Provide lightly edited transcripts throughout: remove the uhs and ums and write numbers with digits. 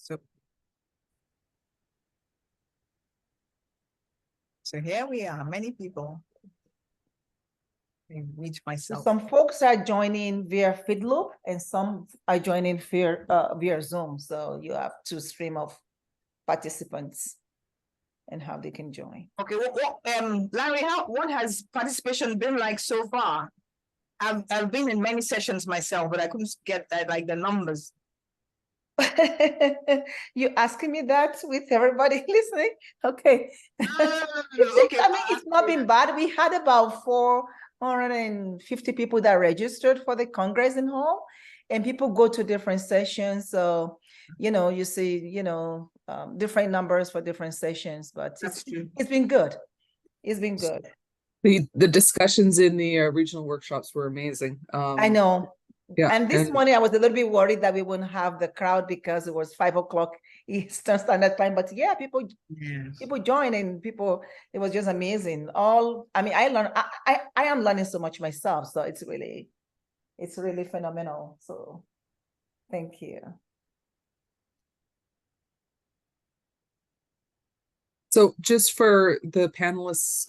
So, so here we are, many people. I reach myself. Some folks are joining via Feedloop and some are joining via Zoom. So you have two stream of participants and how they can join. Okay, Larry, what has participation been like so far? I've been in many sessions myself, but I couldn't get like the numbers. You asking me that with everybody listening? Okay. Okay. I mean, it's not been bad. We had about 450 people that registered for the Congress in Hall, and people go to different sessions. So, you see, different numbers for different sessions, but it's been good. It's been good. The discussions in the regional workshops were amazing. I know. Yeah. And this morning I was a little bit worried that we wouldn't have the crowd because it was 5 o'clock Eastern Standard Time. But yeah, people joined and it was just amazing. I learned, I am learning so much myself. So it's really phenomenal. So thank you. So just for the panelists'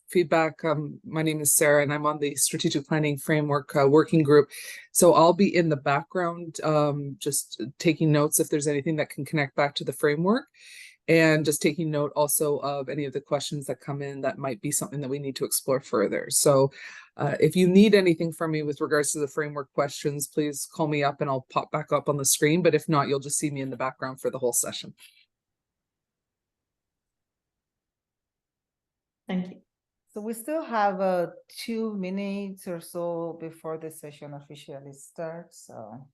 feedback, my name is Sarah and I'm on the Strategic Planning Framework Working Group. So I'll be in the background, just taking notes if there's anything that can connect back to the framework, and just taking note also of any of the questions that come in that might be something that we need to explore further. So if you need anything from me with regards to the framework questions, please call me up and I'll pop back up on the screen. But if not, you'll just see me in the background for the whole session. Thank you. So we still have 2 minutes or so before the session officially starts. So.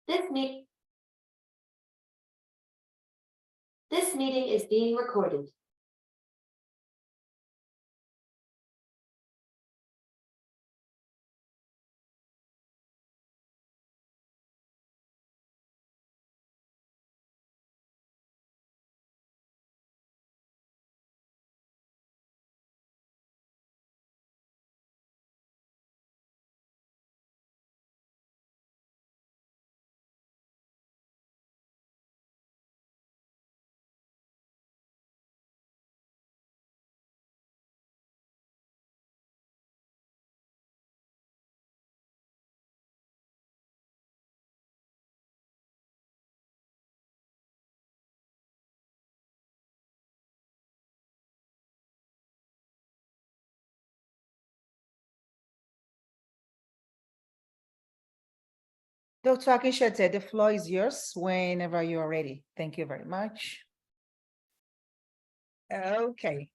This meeting is being recorded. Dr. Akinshete, the floor is yours whenever you are ready. Thank you very much. Okay.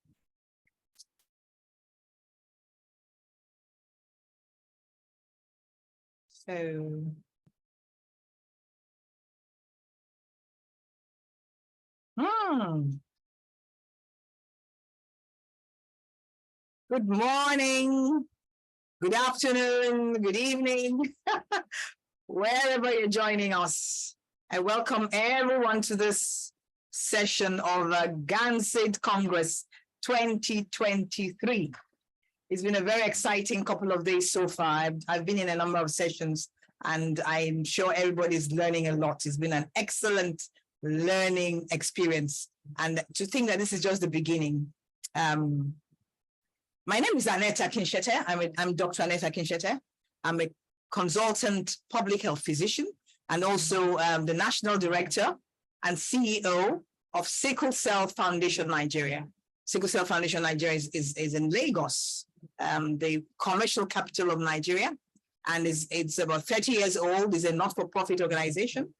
So. Good morning, good afternoon, good evening, wherever you're joining us. I welcome everyone to this session of GANSID Congress 2023. It's been a very exciting couple of days so far. I've been in a number of sessions and I'm sure everybody's learning a lot. It's been an excellent learning experience. And to think that this is just the beginning. My name is Annette Akinshete. I'm Dr. Annette Akinshete. I'm a consultant public health physician and also the National Director and CEO of Sickle Cell Foundation Nigeria. Sickle Cell Foundation Nigeria is in Lagos, the commercial capital of Nigeria, and it's about 30 years old. It's a not-for-profit organization.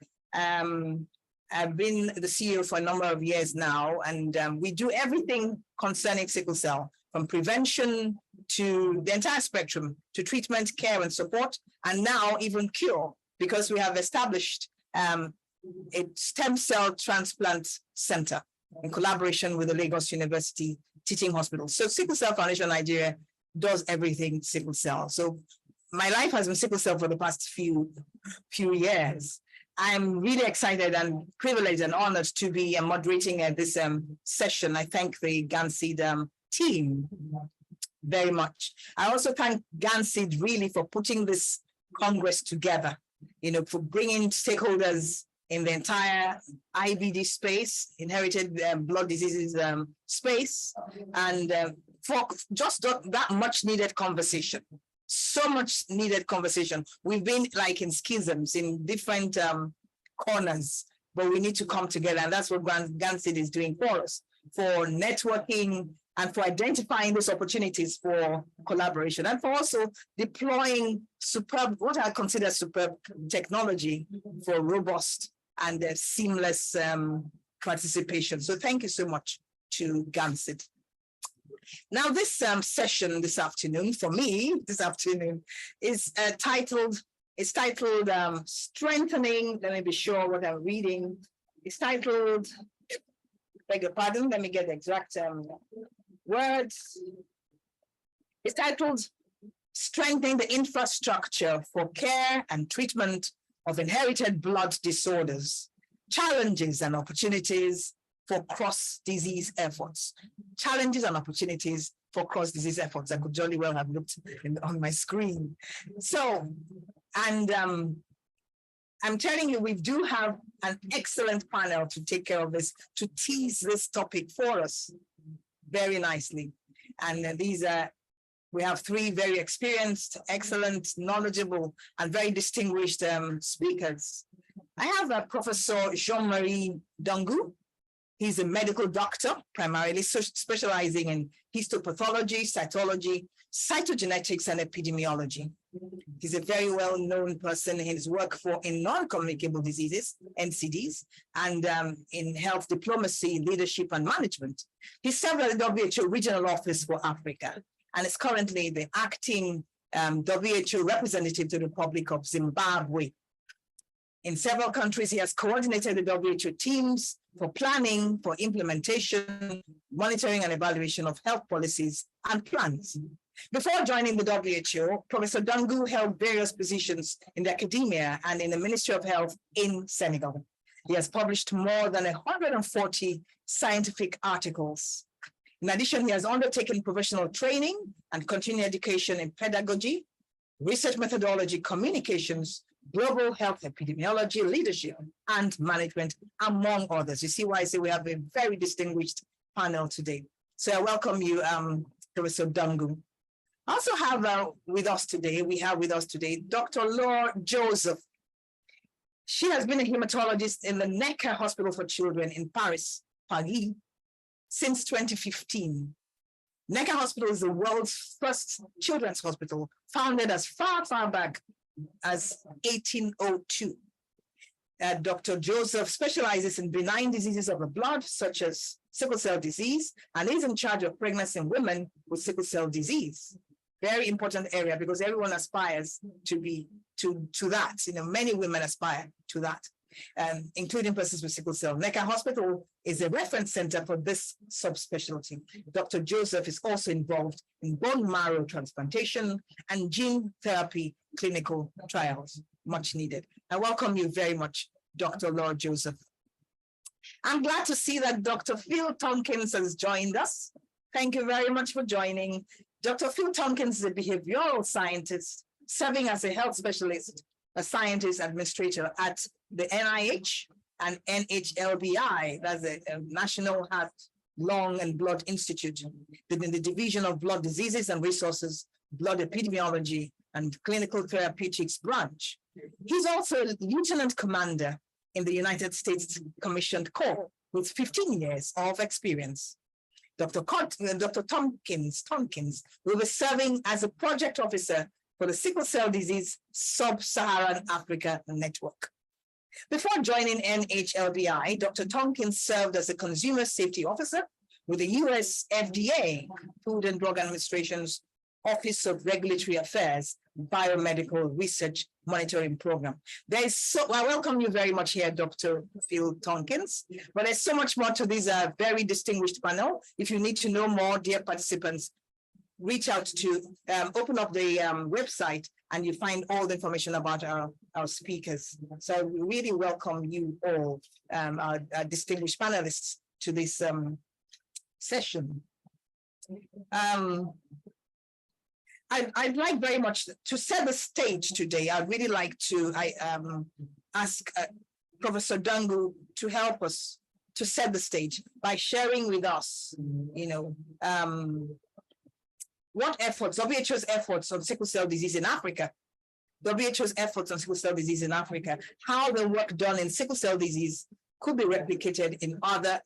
I've been the CEO for a number of years now, and we do everything concerning sickle cell, from prevention to the entire spectrum, to treatment, care, and support, and now even cure, because we have established a stem cell transplant center in collaboration with the Lagos University Teaching Hospital. So Sickle Cell Foundation Nigeria does everything sickle cell. So my life has been sickle cell for the past few years. I'm really excited and privileged and honored to be moderating this session. I thank the GANSID team very much. I also thank GANSID really for putting this Congress together, for bringing stakeholders in the entire IBD space, inherited blood diseases space, and for just that much needed conversation. So much needed conversation. We've been like in schisms in different corners, but we need to come together. And that's what GANSID is doing for us, for networking and for identifying those opportunities for collaboration, and for also deploying superb, what I consider superb technology for robust and seamless participation. So thank you so much to GANSID. Now, this session this afternoon, for me, is titled Strengthening, let me be sure what I'm reading. It's titled, beg your pardon, let me get the exact words. It's titled Strengthening the Infrastructure for Care and Treatment of Inherited Blood Disorders, Challenges and Opportunities for Cross-Disease Efforts. Challenges and opportunities for cross-disease efforts. I could jolly well have looked on my screen. So, and I'm telling you, we do have an excellent panel to take care of this, to tease this topic for us very nicely. And we have three very experienced, excellent, knowledgeable, and very distinguished speakers. I have Professor Jean-Marie Dangu. He's a medical doctor, primarily specializing in histopathology, cytology, cytogenetics, and epidemiology. He's a very well-known person in his work in non-communicable diseases, NCDs, and in health diplomacy, leadership, and management. He served at the WHO Regional Office for Africa, and is currently the acting WHO representative to the Republic of Zimbabwe. In several countries, he has coordinated the WHO teams for planning, for implementation, monitoring, and evaluation of health policies and plans. Before joining the WHO, Professor Dangu held various positions in the academia and in the Ministry of Health in Senegal. He has published more than 140 scientific articles. In addition, he has undertaken professional training and continuing education in pedagogy, research methodology, communications, global health epidemiology, leadership, and management, among others. You see why I say we have a very distinguished panel today. So I welcome you, Professor Dangu. I also have with us today, Dr. Laure Joseph. She has been a hematologist in the Necker Hospital for Children in Paris, since 2015. Necker Hospital is the world's first children's hospital, founded as far back as 1802. Dr. Joseph specializes in benign diseases of the blood, such as sickle cell disease, and is in charge of pregnancy in women with sickle cell disease. Very important area because everyone aspires to be to that. Many women aspire to that, including persons with sickle cell. Necker Hospital is a reference center for this subspecialty. Dr. Joseph is also involved in bone marrow transplantation and gene therapy clinical trials, much needed. I welcome you very much, Dr. Lord Joseph. I'm glad to see that Dr. Phil Tompkins has joined us. Thank you very much for joining. Dr. Phil Tompkins is a behavioral scientist serving as a health specialist, a scientist administrator at the NIH and NHLBI, that's the National Heart, Lung and Blood Institute, in the Division of Blood Diseases and Resources, Blood Epidemiology and Clinical Therapeutics branch. He's also a lieutenant commander in the United States Commissioned Corps with 15 years of experience. Dr. Tompkins will be serving as a project officer for the Sickle Cell Disease Sub-Saharan Africa Network. Before joining NHLBI, Dr. Tompkins served as a consumer safety officer with the US FDA, Food and Drug Administration's Office of Regulatory Affairs Biomedical Research Monitoring Program. I welcome you very much here, Dr. Phil Tompkins, but there's so much more to this very distinguished panel. If you need to know more, dear participants, reach out to, open up the website and you find all the information about our speakers. So we really welcome you all, our distinguished panelists, to this session. I'd like very much to set the stage today. I'd really like to ask Professor Dangu to help us to set the stage by sharing with us, what efforts, WHO's efforts on sickle cell disease in Africa, WHO's efforts on sickle cell disease in Africa, how the work done in sickle cell disease could be replicated in other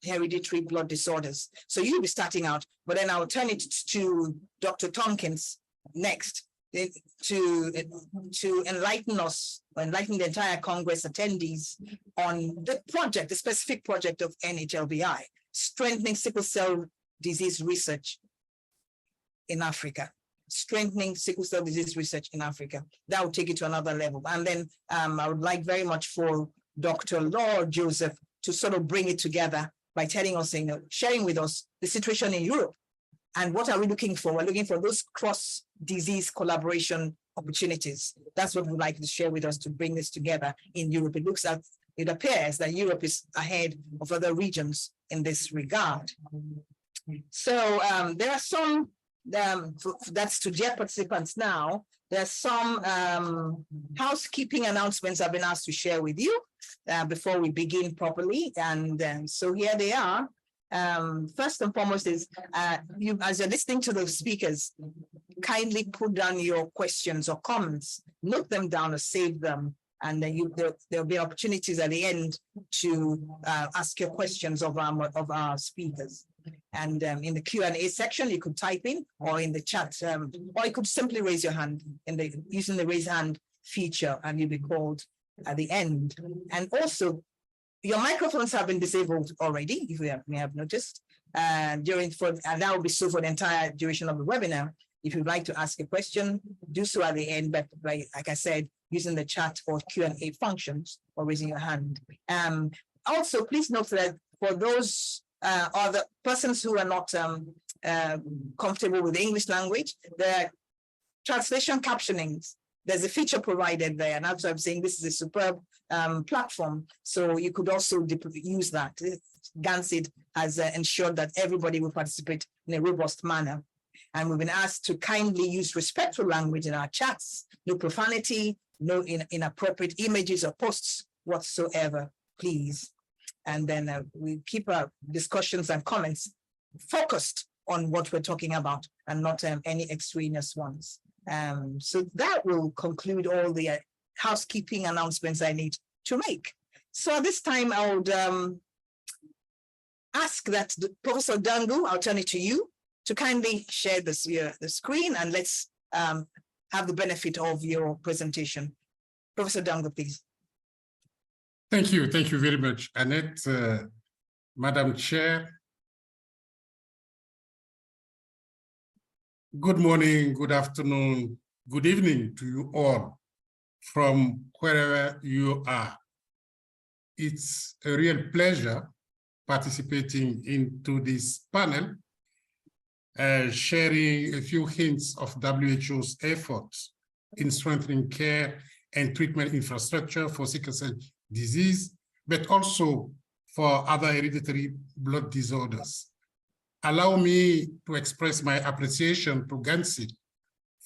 hereditary blood disorders. So you'll be starting out, but then I'll turn it to Dr. Tompkins next to enlighten us, enlighten the entire Congress attendees on the project, the specific project of NHLBI, strengthening sickle cell disease research in Africa. Strengthening sickle cell disease research in Africa. That will take it to another level. And then I would like very much for Dr. Lord Joseph to sort of bring it together by telling us, sharing with us the situation in Europe and what are we looking for? We're looking for those cross-disease collaboration opportunities. That's what we'd like to share with us to bring this together in Europe. It appears that Europe is ahead of other regions in this regard. So there are some, that's to dear participants now, there's some housekeeping announcements I've been asked to share with you before we begin properly. And so here they are. First and foremost is, as you're listening to the speakers, kindly put down your questions or comments, note them down or save them. And then there'll be opportunities at the end to ask your questions of our speakers. And in the Q&A section, you could type in, or in the chat, or you could simply raise your hand using the raise hand feature, and you'll be called at the end. And also, your microphones have been disabled already, if you may have noticed, and that will be so for the entire duration of the webinar. If you'd like to ask a question, do so at the end, but like I said, using the chat or Q&A functions or raising your hand. Also, please note that for those other persons who are not comfortable with the English language, the translation captionings, there's a feature provided there. And as I'm saying, this is a superb platform. So you could also use that. Gansid has ensured that everybody will participate in a robust manner. And we've been asked to kindly use respectful language in our chats, no profanity, no inappropriate images or posts whatsoever, please. And then we keep our discussions and comments focused on what we're talking about and not any extraneous ones. So that will conclude all the housekeeping announcements I need to make. So at this time, I would ask that Professor Dangu, I'll turn it to you to kindly share the screen, and let's have the benefit of your presentation. Professor Dango, please. Thank you very much, Annette, Madam Chair. Good morning, good afternoon, good evening to you all from wherever you are. It's a real pleasure participating into this panel, sharing a few hints of WHO's efforts in strengthening care and treatment infrastructure for sickle cell disease, but also for other hereditary blood disorders. Allow me to express my appreciation to GANSI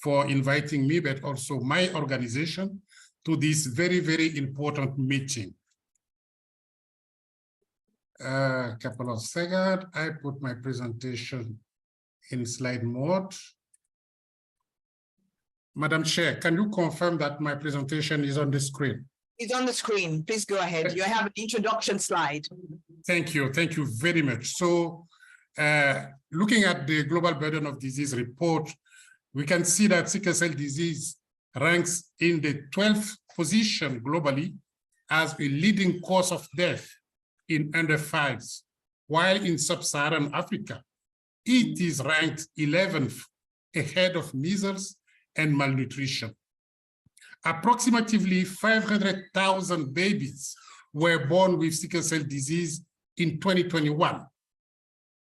for inviting me, but also my organization, to this very, very important meeting. A couple of seconds, I put my presentation in slide mode. Madam Chair, can you confirm that my presentation is on the screen? It's on the screen. Please go ahead. You have an introduction slide. Thank you very much. So, looking at the Global Burden of Disease report, we can see that sickle cell disease ranks in the 12th position globally as a leading cause of death in under 5s, while in sub-Saharan Africa, it is ranked 11th, ahead of measles and malnutrition. Approximately 500,000 babies were born with sickle cell disease in 2021,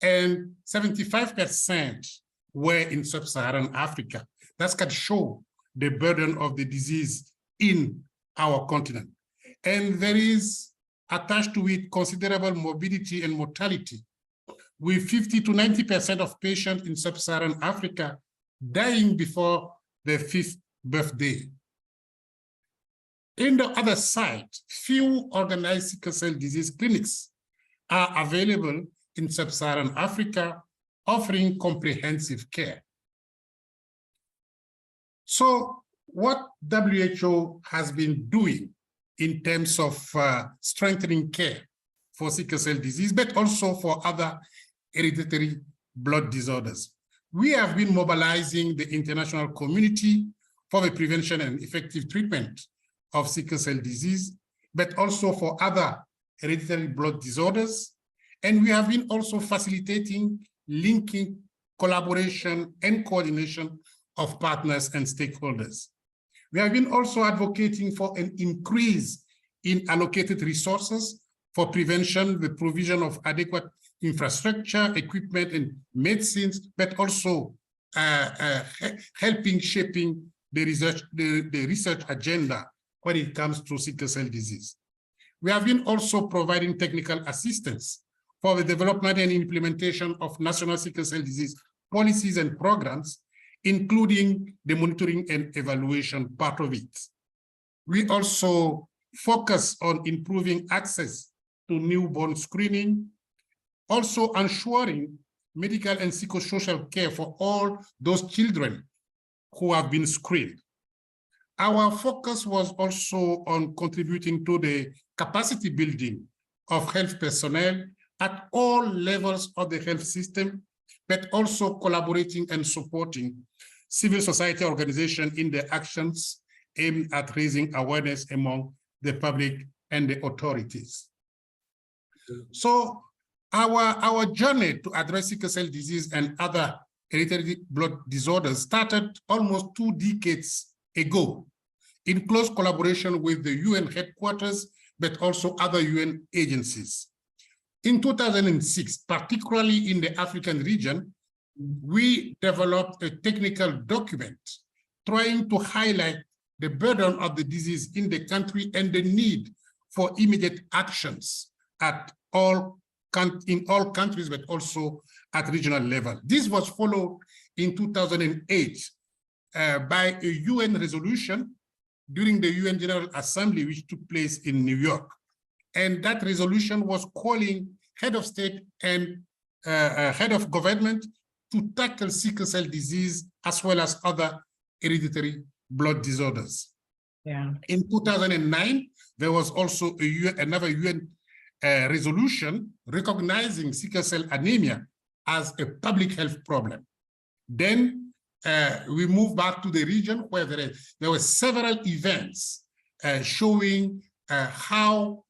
and 75% were in sub-Saharan Africa. That can show the burden of the disease in our continent. And there is attached to it considerable morbidity and mortality, with 50 to 90% of patients in sub-Saharan Africa dying before their 5th birthday. In the other side, few organized sickle cell disease clinics are available in sub-Saharan Africa, offering comprehensive care. So what WHO has been doing in terms of strengthening care for sickle cell disease, but also for other hereditary blood disorders. We have been mobilizing the international community for the prevention and effective treatment of sickle cell disease, but also for other hereditary blood disorders. And we have been also facilitating linking, collaboration, and coordination of partners and stakeholders. We have been also advocating for an increase in allocated resources for prevention, the provision of adequate infrastructure, equipment, and medicines, but also helping shaping the research agenda when it comes to sickle cell disease. We have been also providing technical assistance for the development and implementation of national sickle cell disease policies and programs, including the monitoring and evaluation part of it. We also focus on improving access to newborn screening, also ensuring medical and psychosocial care for all those children who have been screened. Our focus was also on contributing to the capacity building of health personnel at all levels of the health system, but also collaborating and supporting civil society organizations in their actions aimed at raising awareness among the public and the authorities. So our journey to address sickle cell disease and other hereditary blood disorders started almost 2 decades ago in close collaboration with the UN headquarters, but also other UN agencies. In 2006, particularly in the African region, we developed a technical document trying to highlight the burden of the disease in the country and the need for immediate actions at in all countries, but also at regional level. This was followed in 2008 by a UN resolution during the UN General Assembly, which took place in New York. And that resolution was calling head of state and head of government to tackle sickle cell disease as well as other hereditary blood disorders. Yeah. In 2009, there was also another UN resolution recognizing sickle cell anemia as a public health problem. Then we move back to the region where there were several events showing how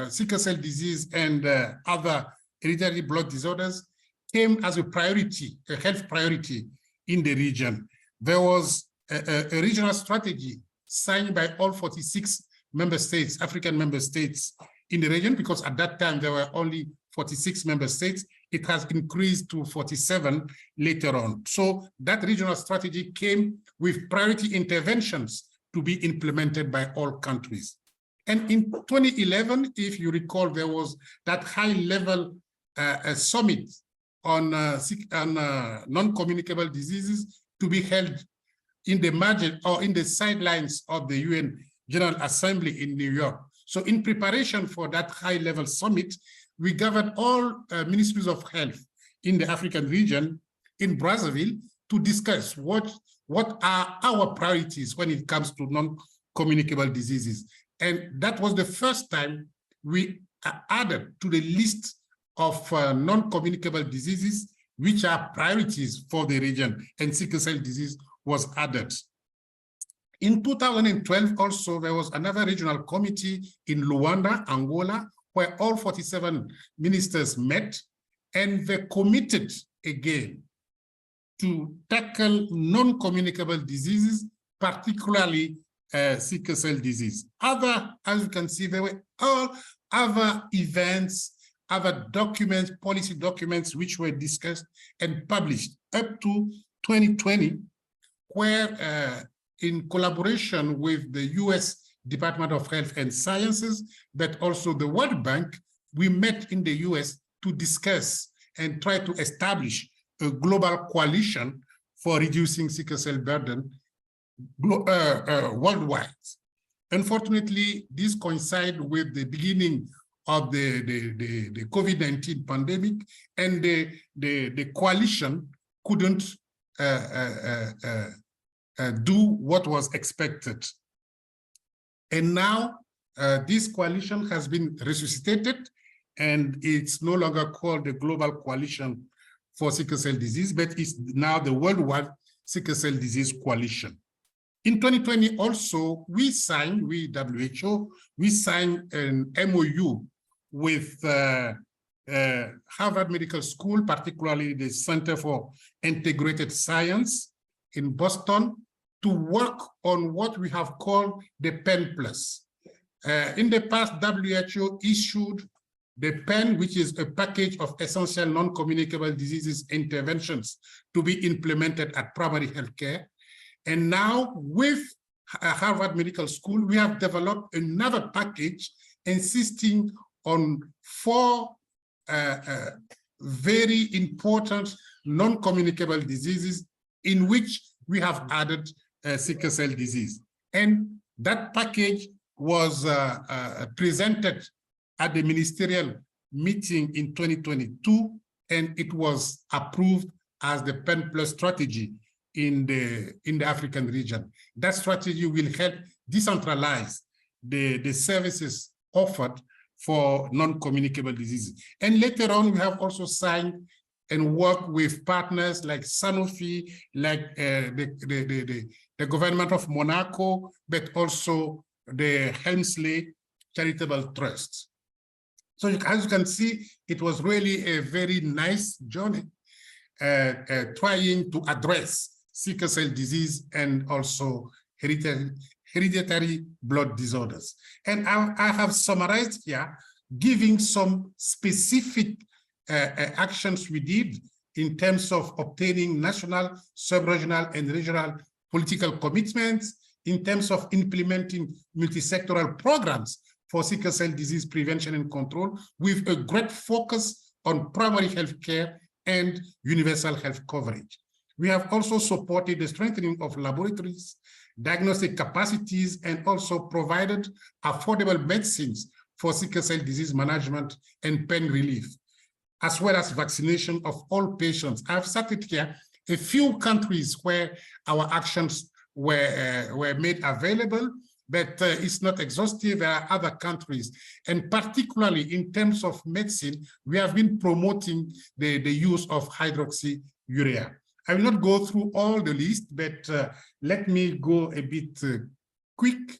sickle cell disease and other hereditary blood disorders came as a priority, a health priority in the region. There was a regional strategy signed by all 46 member states, African member states in the region, because at that time there were only 46 member states. It has increased to 47 later on. So that regional strategy came with priority interventions to be implemented by all countries. And in 2011, if you recall, there was that high-level summit on non-communicable diseases to be held in the margin or in the sidelines of the UN General Assembly in New York. So in preparation for that high-level summit, we gathered all ministries of health in the African region in Brazzaville to discuss what are our priorities when it comes to non-communicable diseases. And that was the first time we added to the list of non-communicable diseases, which are priorities for the region, and sickle cell disease was added. In 2012, also, there was another regional committee in Luanda, Angola, where all 47 ministers met, and they committed again to tackle non-communicable diseases, particularly sickle cell disease. As you can see, there were all other events, other documents, policy documents, which were discussed and published up to 2020, where in collaboration with the US Department of Health and Sciences, but also the World Bank, we met in the US to discuss and try to establish a global coalition for reducing sickle cell burden worldwide. Unfortunately, this coincided with the beginning of the COVID-19 pandemic, and the coalition couldn't do what was expected. And now this coalition has been resuscitated, and it's no longer called the Global Coalition for Sickle Cell Disease, but it's now the Worldwide Sickle Cell Disease Coalition. In 2020 also, we WHO, we signed an MOU with Harvard Medical School, particularly the Center for Integrated Science in Boston, to work on what we have called the PEN+. In the past, WHO issued the PEN, which is a package of essential non-communicable diseases interventions to be implemented at primary healthcare. And now with Harvard Medical School, we have developed another package insisting on 4 very important non-communicable diseases in which we have added sickle cell disease. And that package was presented at the ministerial meeting in 2022, and it was approved as the PEN+ strategy in the African region. That strategy will help decentralize the services offered for non-communicable diseases. And later on, we have also signed and worked with partners like Sanofi, like the government of Monaco, but also the Helmsley Charitable Trust. So as you can see, it was really a very nice journey trying to address sickle cell disease and also hereditary blood disorders. And I have summarized here, giving some specific actions we did in terms of obtaining national, sub-regional, and regional political commitments, in terms of implementing multi-sectoral programs for sickle cell disease prevention and control, with a great focus on primary health care and universal health coverage. We have also supported the strengthening of laboratories, diagnostic capacities, and also provided affordable medicines for sickle cell disease management and pain relief, as well as vaccination of all patients. I've cited here a few countries where our actions were made available, but it's not exhaustive. There are other countries, and particularly in terms of medicine, we have been promoting the use of hydroxyurea. I will not go through all the list, but let me go a bit quick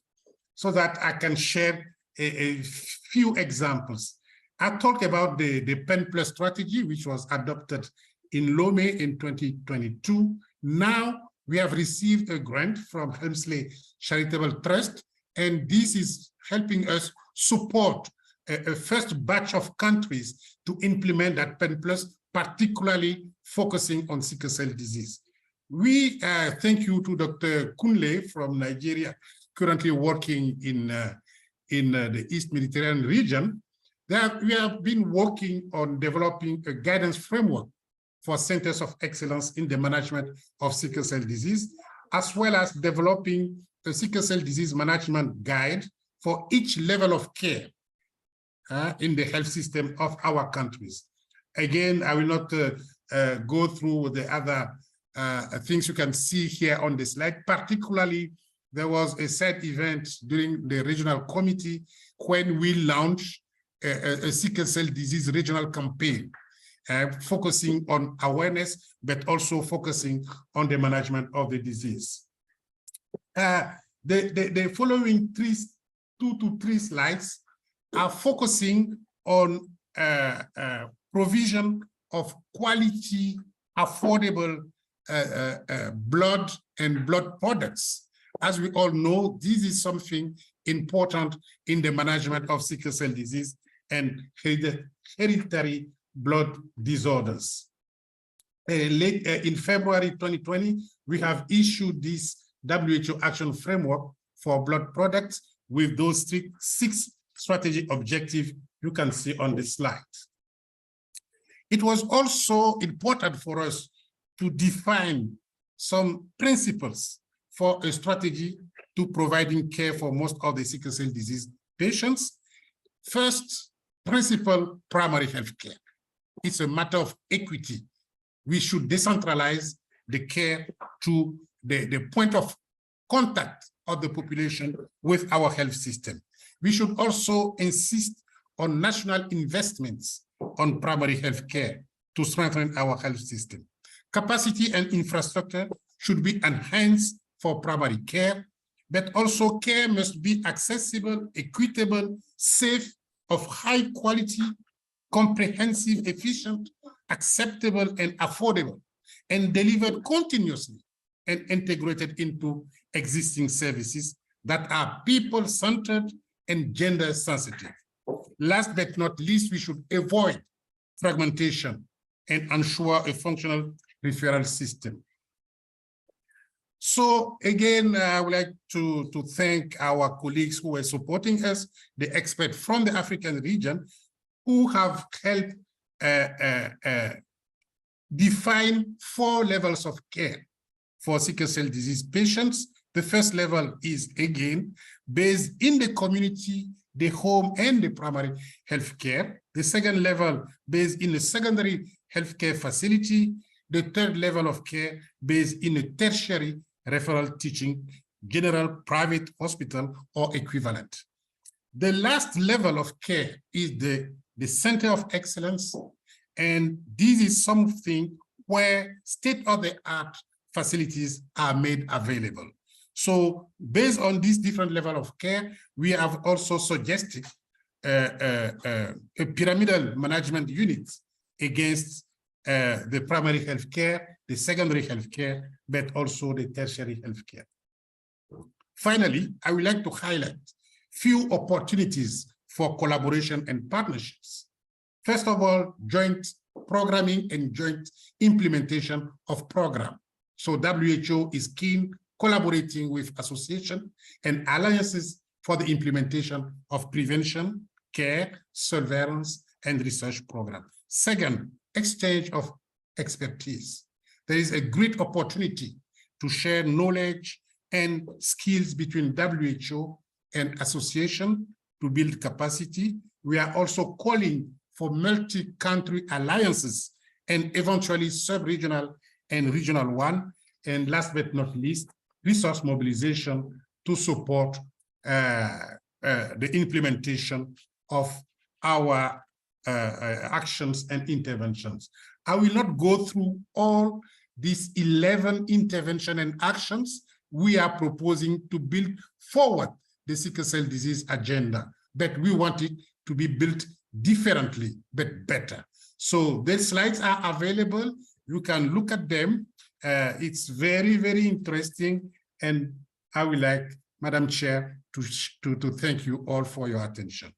so that I can share a few examples. I talked about the PEN Plus strategy, which was adopted in Lomé in 2022. Now we have received a grant from Helmsley Charitable Trust, and this is helping us support a first batch of countries to implement that PEN Plus, particularly focusing on sickle cell disease. We thank you to Dr. Kunle from Nigeria, currently working in the East Mediterranean region. We have been working on developing a guidance framework for centers of excellence in the management of sickle cell disease, as well as developing a sickle cell disease management guide for each level of care in the health system of our countries. Again, I will not go through the other things you can see here on the slide. Particularly, there was a side event during the regional committee when we launched a sickle cell disease regional campaign, focusing on awareness, but also focusing on the management of the disease. The following 2 to 3 slides are focusing on provision of quality, affordable blood and blood products. As we all know, this is something important in the management of sickle cell disease and hereditary blood disorders. In February 2020, we have issued this WHO Action Framework for blood products with those 6 strategic objectives you can see on the slide. It was also important for us to define some principles for a strategy to providing care for most of the sickle cell disease patients. First principle, primary health care. It's a matter of equity. We should decentralize the care to the point of contact of the population with our health system. We should also insist on national investments on primary health care to strengthen our health system. Capacity and infrastructure should be enhanced for primary care, but also care must be accessible, equitable, safe, of high quality, comprehensive, efficient, acceptable, and affordable, and delivered continuously and integrated into existing services that are people-centered and gender-sensitive. Last but not least, we should avoid fragmentation and ensure a functional referral system. So again, I would like to thank our colleagues who were supporting us, the experts from the African region, who have helped define 4 levels of care for sickle cell disease patients. The first level is, again, based in the community, the home, and the primary health care. The second level based in the secondary healthcare facility. The third level of care based in a tertiary referral teaching, general private hospital or equivalent. The last level of care is the center of excellence, and this is something where state-of-the-art facilities are made available. So based on this different level of care, we have also suggested a pyramidal management unit against the primary health care, the secondary health care, but also the tertiary health care. Finally, I would like to highlight few opportunities for collaboration and partnerships. First of all, joint programming and joint implementation of program. So WHO is keen collaborating with associations and alliances for the implementation of prevention, care, surveillance, and research program. Second, exchange of expertise. There is a great opportunity to share knowledge and skills between WHO and association to build capacity. We are also calling for multi-country alliances and eventually sub-regional and regional one. And last but not least, resource mobilization to support the implementation of our actions and interventions. I will not go through all these 11 intervention and actions we are proposing to build forward the sickle cell disease agenda, but we want it to be built differently, but better. So the slides are available. You can look at them. It's very, very interesting. And I would like, Madam Chair, to thank you all for your attention.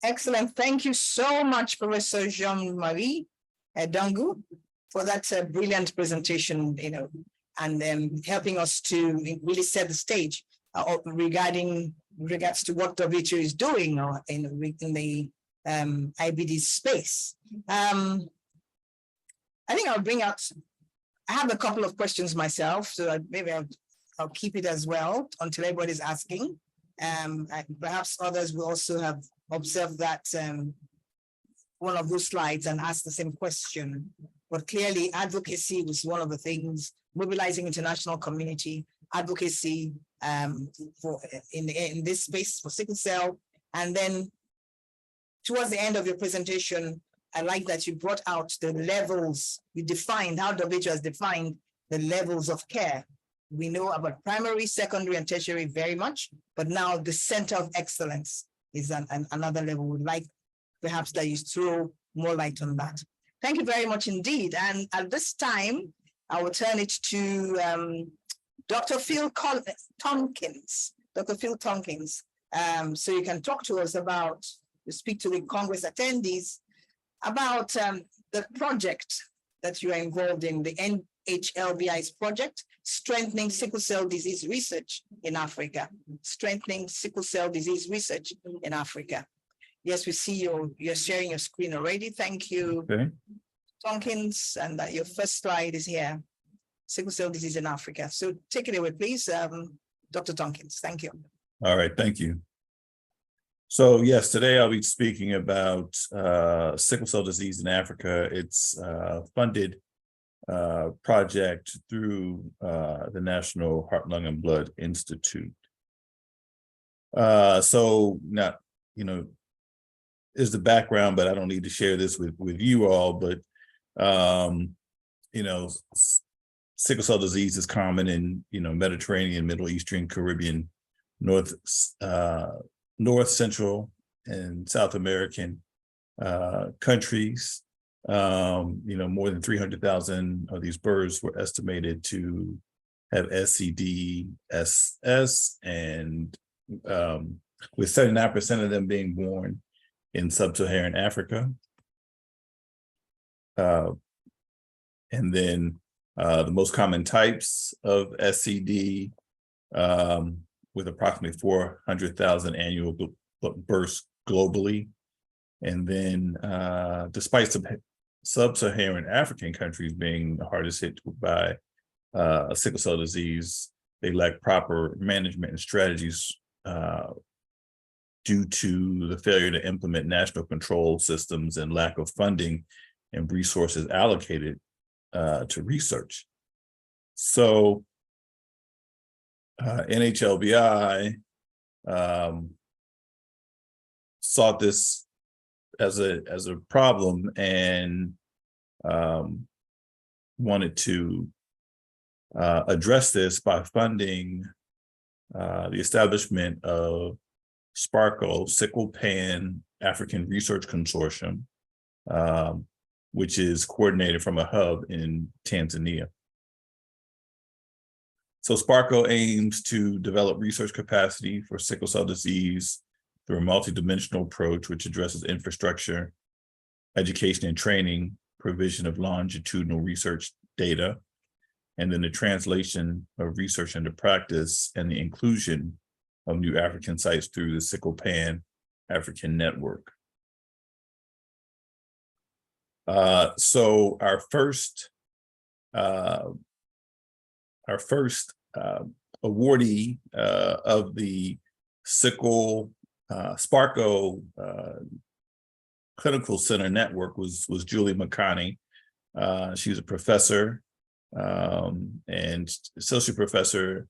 Excellent. Thank you so much, Professor Jean-Marie Dangu, for that brilliant presentation, and helping us to really set the stage regards to what WHO is doing in the IBD space. I think I'll bring out, I have a couple of questions myself, so maybe I'll keep it as well until everybody's asking. Perhaps others will also have observed that one of those slides and asked the same question. But clearly, advocacy was one of the things, mobilizing international community, advocacy in this space for sickle cell. And then towards the end of your presentation, I like that you brought out the levels, you defined how WHO has defined the levels of care. We know about primary, secondary, and tertiary very much, but now the center of excellence is another level. We'd like perhaps that you throw more light on that. Thank you very much indeed. And at this time, I will turn it to Dr. Phil Tompkins. Dr. Phil Tompkins. So you can talk to us about, speak to the Congress attendees about the project that you are involved in, the NHLBI's project, Strengthening Sickle Cell Disease Research in Africa. Strengthening Sickle Cell Disease Research in Africa. Yes, we see you're sharing your screen already. Thank you, Okay. Tompkins, and your first slide is here. Sickle cell disease in Africa. So take it away, please, Dr. Tompkins. Thank you. All right, thank you. So yes, today I'll be speaking about sickle cell disease in Africa. It's funded project through the National Heart, Lung, and Blood Institute. So now, is the background, but I don't need to share this with you all, but sickle cell disease is common in, Mediterranean, Middle Eastern, Caribbean, North, Central, and South American countries. More than 300,000 of these birds were estimated to have SCD-SS, and with 79% of them being born in sub-Saharan Africa. And then the most common types of SCD, with approximately 400,000 annual births globally. And then despite some sub-Saharan African countries being the hardest hit by sickle cell disease, they lack proper management and strategies due to the failure to implement national control systems and lack of funding and resources allocated to research. So NHLBI saw this as a problem and wanted to address this by funding the establishment of SPARCO, Sickle Pan African Research Consortium, which is coordinated from a hub in Tanzania. So SPARCO aims to develop research capacity for sickle cell disease through a multidimensional approach, which addresses infrastructure, education and training, provision of longitudinal research data, and then the translation of research into practice and the inclusion of new African sites through the Sickle Pan African Network. So our first awardee of the Sickle SPARCO Clinical Center Network was Julie Makani. She's a professor and associate professor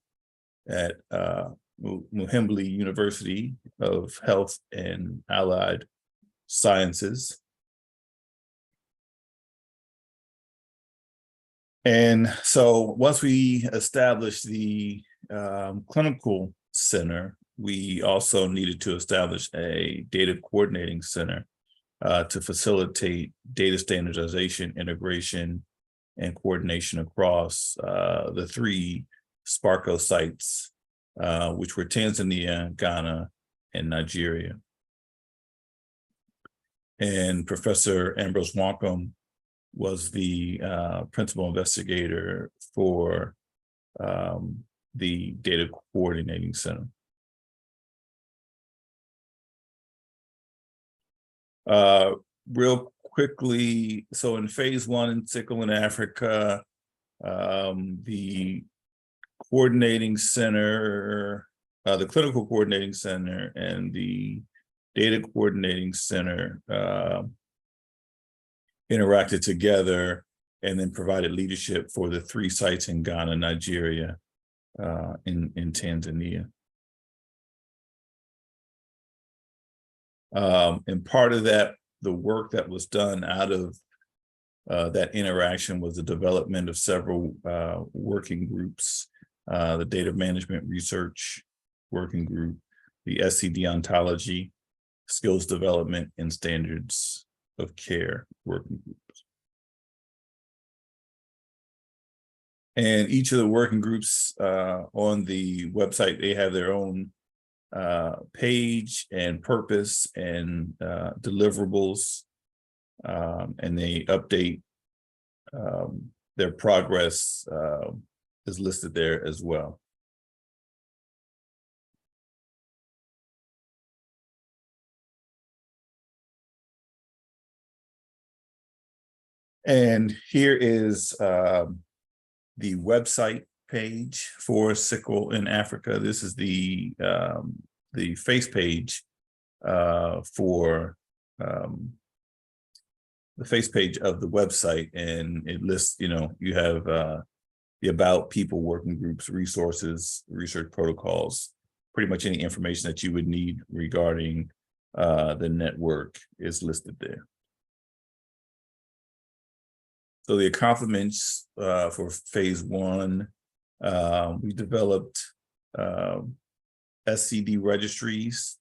at Muhimbili University of Health and Allied Sciences. And so once we established the clinical center, we also needed to establish a data coordinating center to facilitate data standardization, integration, and coordination across the 3 Sparko sites, which were Tanzania, Ghana, and Nigeria. And Professor Ambrose Wonkum was the principal investigator for the data coordinating center. Real quickly, so in phase 1 in sickle in Africa, the coordinating center, the clinical coordinating center and the data coordinating center interacted together and then provided leadership for the 3 sites in Ghana, Nigeria, in Tanzania. And part of that, the work that was done out of that interaction was the development of several working groups, the Data Management Research Working Group, the SCD Ontology, Skills Development, and Standards of Care Working Groups. And each of the working groups on the website, they have their own page and purpose and deliverables, and they update their progress is listed there as well. And here is the website page for Sickle in Africa. This is the face page for the face page of the website, and it lists, you know, you have the about people, working groups, resources, research protocols, pretty much any information that you would need regarding the network is listed there. So the accomplishments for phase 1, we developed SCD registries,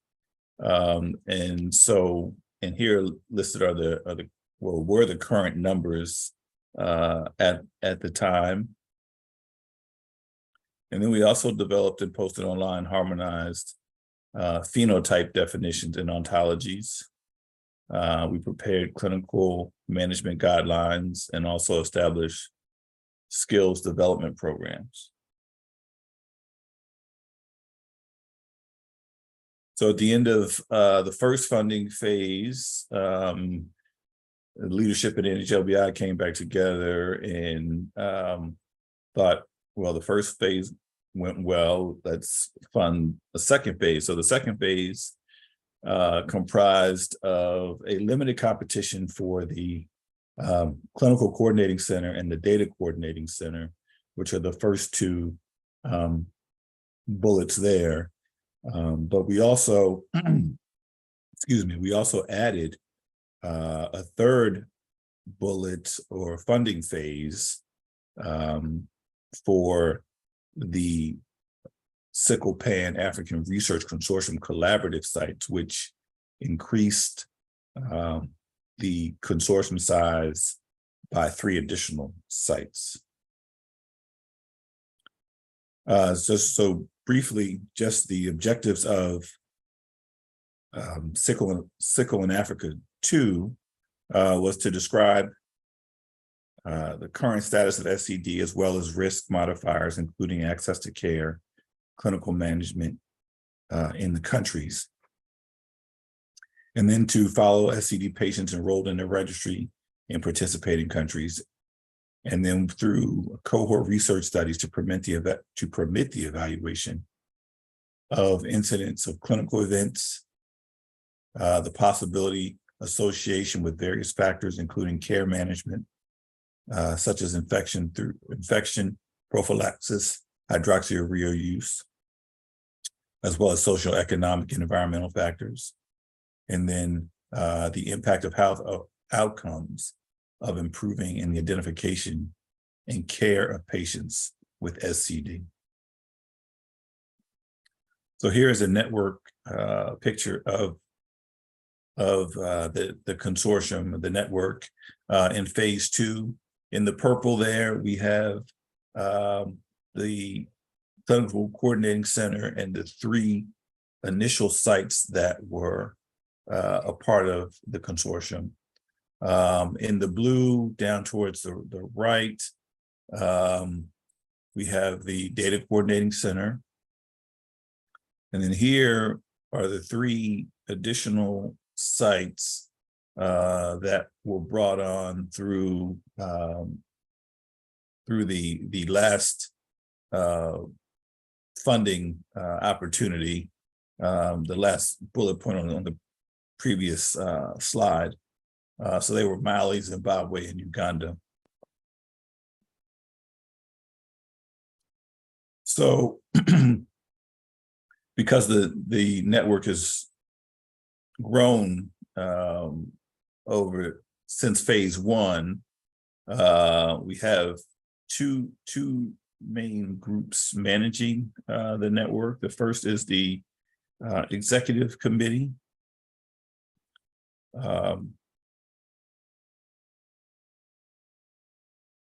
and so, and here listed are the were the current numbers at the time. And then we also developed and posted online harmonized phenotype definitions and ontologies. We prepared clinical management guidelines and also established skills development programs. So at the end of the first funding phase, leadership at NHLBI came back together and thought, well, the first phase went well, let's fund the second phase. So the second phase comprised of a limited competition for the Clinical Coordinating Center and the Data Coordinating Center, which are the first 2 bullets there. But we also, excuse me, we also added a third bullet or funding phase for the Sickle Pan African Research Consortium collaborative sites, which increased the consortium size by 3 additional sites. So briefly, just the objectives of Sickle in Africa 2 was to describe the current status of SCD as well as risk modifiers, including access to care, clinical management in the countries. And then to follow SCD patients enrolled in the registry in participating countries. And then through cohort research studies to permit the evaluation of incidents of clinical events, the possibility association with various factors, including care management, such as infection prophylaxis, hydroxyurea use, as well as social, economic, and environmental factors. And then the impact of health outcomes of improving in the identification and care of patients with SCD. So here is a network picture of the consortium, the network in phase 2. In the purple there, we have the Clinical Coordinating Center and the 3 initial sites that were a part of the consortium. In the blue, down towards the right, we have the Data Coordinating Center. And then here are the 3 additional sites that were brought on through the last funding opportunity, the last bullet point on the previous slide. So they were Mali, Zimbabwe, and Uganda. So because the network has grown over since phase 1, we have two main groups managing the network. The first is the executive committee.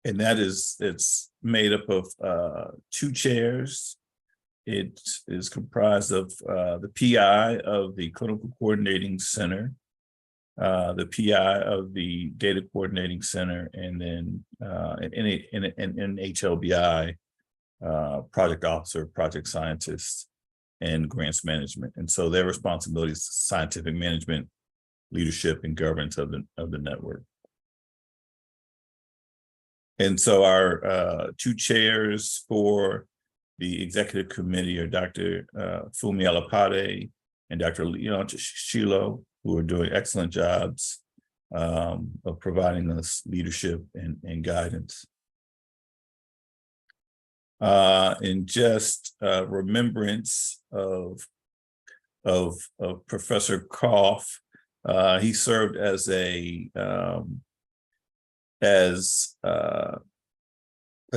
And it's made up of 2 chairs. It is comprised of the PI of the Clinical Coordinating Center, the PI of the Data Coordinating Center, and then an HLBI project officer, project scientist, and grants management. And so their responsibility is scientific management, leadership, and governance of the network. And so our 2 chairs for the executive committee are Dr. Fumi Alapade and Dr. Leon Shilo, who are doing excellent jobs of providing us leadership and guidance. In just remembrance of Professor Koff, he served as a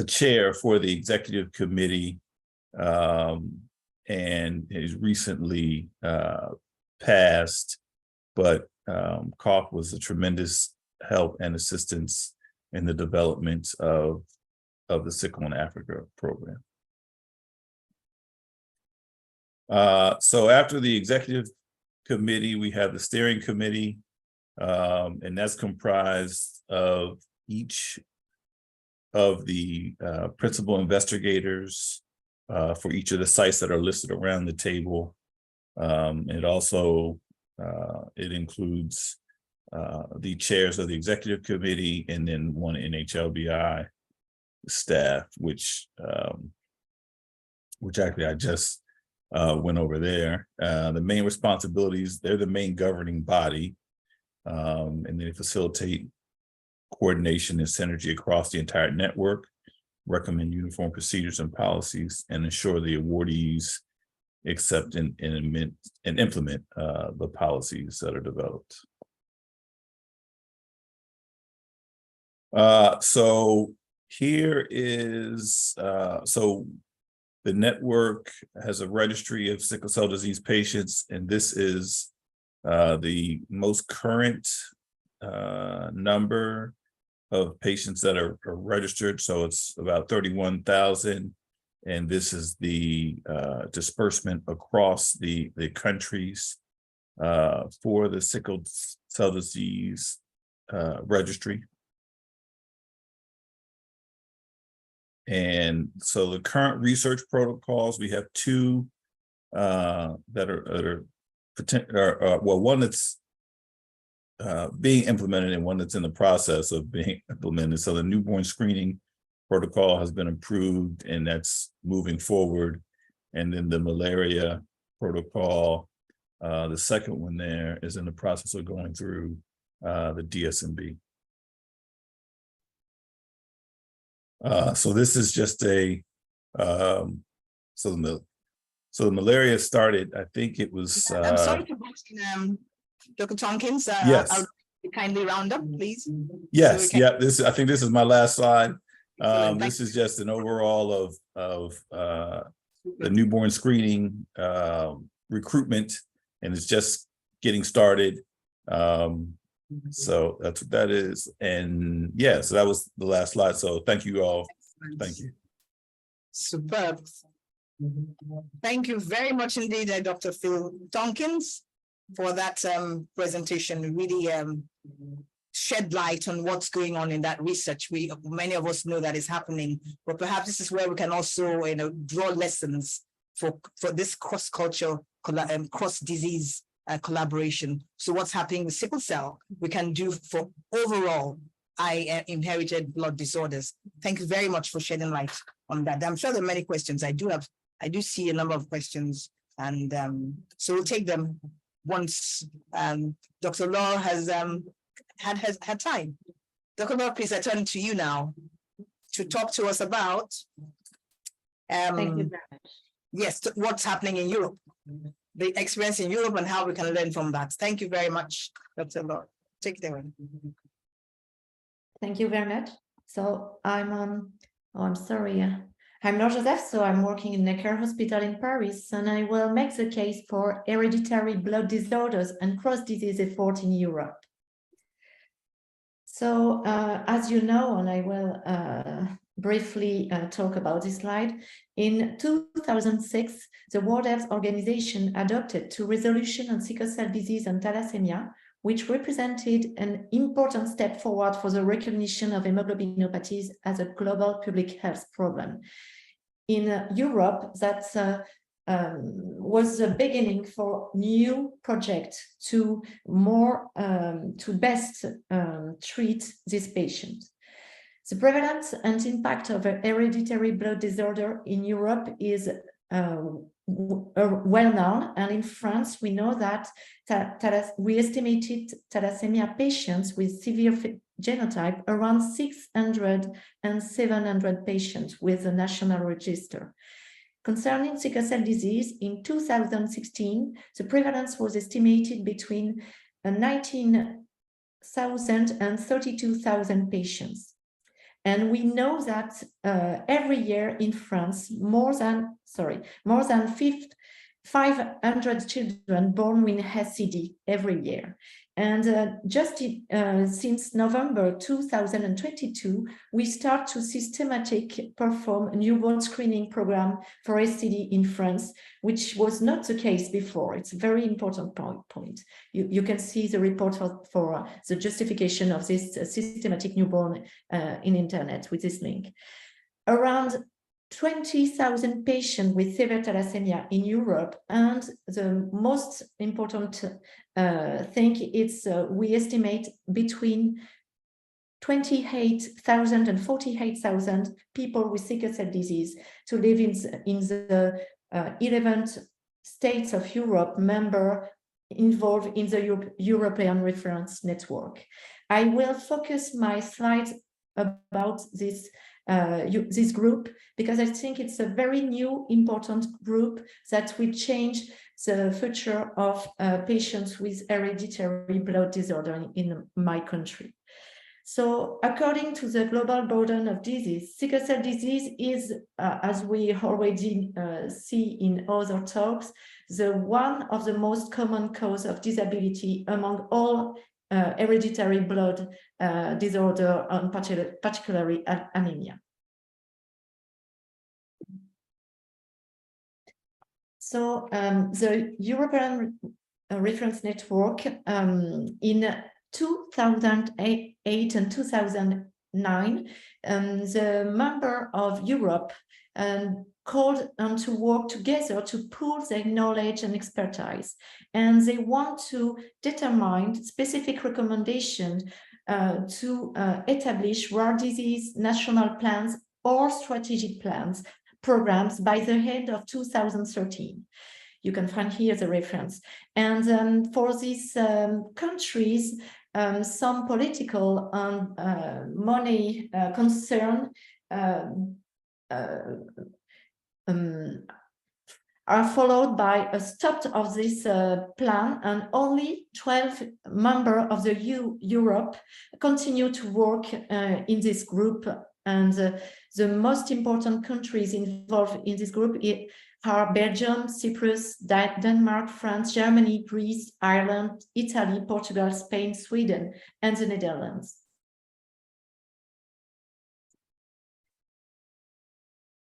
chair for the executive committee, and he's recently passed, but Koff was a tremendous help and assistance in the development of the Sickle in Africa program. So after the executive committee, we have the steering committee, and that's comprised of each of the principal investigators for each of the sites that are listed around the table. It also it includes the chairs of the executive committee and then 1 NHLBI staff, which actually I just went over there. The main responsibilities, they're the main governing body, and they facilitate coordination and synergy across the entire network, recommend uniform procedures and policies, and ensure the awardees accept and implement the policies that are developed. So here is, so the network has a registry of sickle cell disease patients, and this is the most current number of patients that are registered. So it's about 31,000. And this is the disbursement across the countries for the sickle cell disease registry. And so the current research protocols, we have 2 that are well, one that's being implemented and one that's in the process of being implemented. So the newborn screening protocol has been approved and that's moving forward. And then the malaria protocol, the second one there, is in the process of going through the DSMB. So this is just a, so the malaria started, I think it was. I'm sorry to bust in, Dr. Tompkins. Yes. I'll kindly round up, please. Yes, So yeah, I think this is my last slide. Excellent. This is just an overall of the newborn screening recruitment, and it's just getting started. So that's what that is. And yeah, so that was the last slide. So thank you all. Thank you. Superb. Thank you very much indeed, Dr. Phil Tompkins, for that presentation. Really shed light on what's going on in that research. Many of us know that is happening, but perhaps this is where we can also, draw lessons for this cross-cultural, cross-disease collaboration. So what's happening with sickle cell, we can do for overall inherited blood disorders. Thank you very much for shedding light on that. I'm sure there are many questions. I do see a number of questions, and so we'll take them once Dr. Law has had time. Dr. Law, please, I turn to you now to talk to us about Thank you very much. yes, what's happening in Europe, the experience in Europe, and how we can learn from that. Thank you very much, Dr. Law. Take it away. Thank you very much. So I'm sorry. I'm Laure Joseph, so I'm working in Necker Hospital in Paris, and I will make the case for hereditary blood disorders and cross-disease effort in Europe. So as you know, and I will briefly talk about this slide, in 2006, the World Health Organization adopted two resolutions on sickle cell disease and thalassemia, which represented an important step forward for the recognition of hemoglobinopathies as a global public health problem. In Europe, that was the beginning for new project to best treat these patients. The prevalence and impact of a hereditary blood disorder in Europe is well known, and in France we know that we estimated thalassemia patients with severe genotype around 600 and 700 patients with the national register. Concerning sickle cell disease, in 2016 the prevalence was estimated between 19,000 and 32,000 patients. And we know that every year in France, more than 500 children born with SCD every year. And just since November 2022, we start to systematically perform a newborn screening program for SCD in France, which was not the case before. It's a very important point. You can see the report for the justification of this systematic newborn in internet with this link. Around 20,000 patients with severe thalassemia in Europe, and the most important thing is we estimate between 28,000 and 48,000 people with sickle cell disease to live in the 11 states of Europe involved in the European reference network. I will focus my slides about this group because I think it's a very new, important group that will change the future of patients with hereditary blood disorder in my country. So according to the global burden of disease, sickle cell disease is, as we already see in other talks, one of the most common cause of disability among all hereditary blood disorder, and particularly anemia. So the European Reference Network in 2008 and 2009, the member of Europe called to work together to pool their knowledge and expertise. And they want to determine specific recommendations to establish rare disease national plans or strategic plans, programs by the end of 2013. You can find here the reference. And for these countries, some political and money concern are followed by a stop of this plan, and only 12 members of the Europe continue to work in this group And the most important countries involved in this group are Belgium, Cyprus, Denmark, France, Germany, Greece, Ireland, Italy, Portugal, Spain, Sweden, and the Netherlands.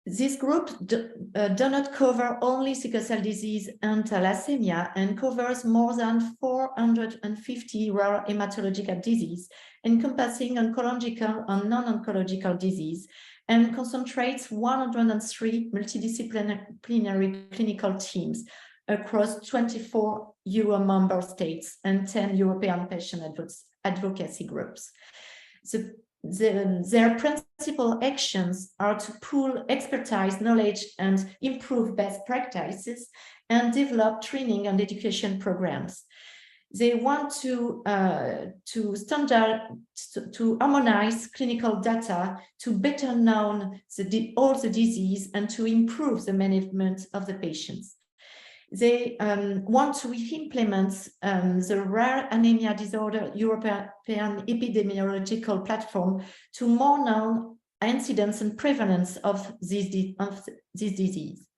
This group do not cover only sickle cell disease and thalassemia, and covers more than 450 rare hematological disease, encompassing oncological and non-oncological disease, and concentrates 103 multidisciplinary clinical teams across 24 EU member states and 10 European patient advocacy groups. Their principal actions are to pool expertise, knowledge, and improve best practices, and develop training and education programs. They want to harmonize clinical data to better know all the disease and to improve the management of the patients. They want to implement the Rare Anemia Disorder European Epidemiological Platform to more known incidence and prevalence of this disease.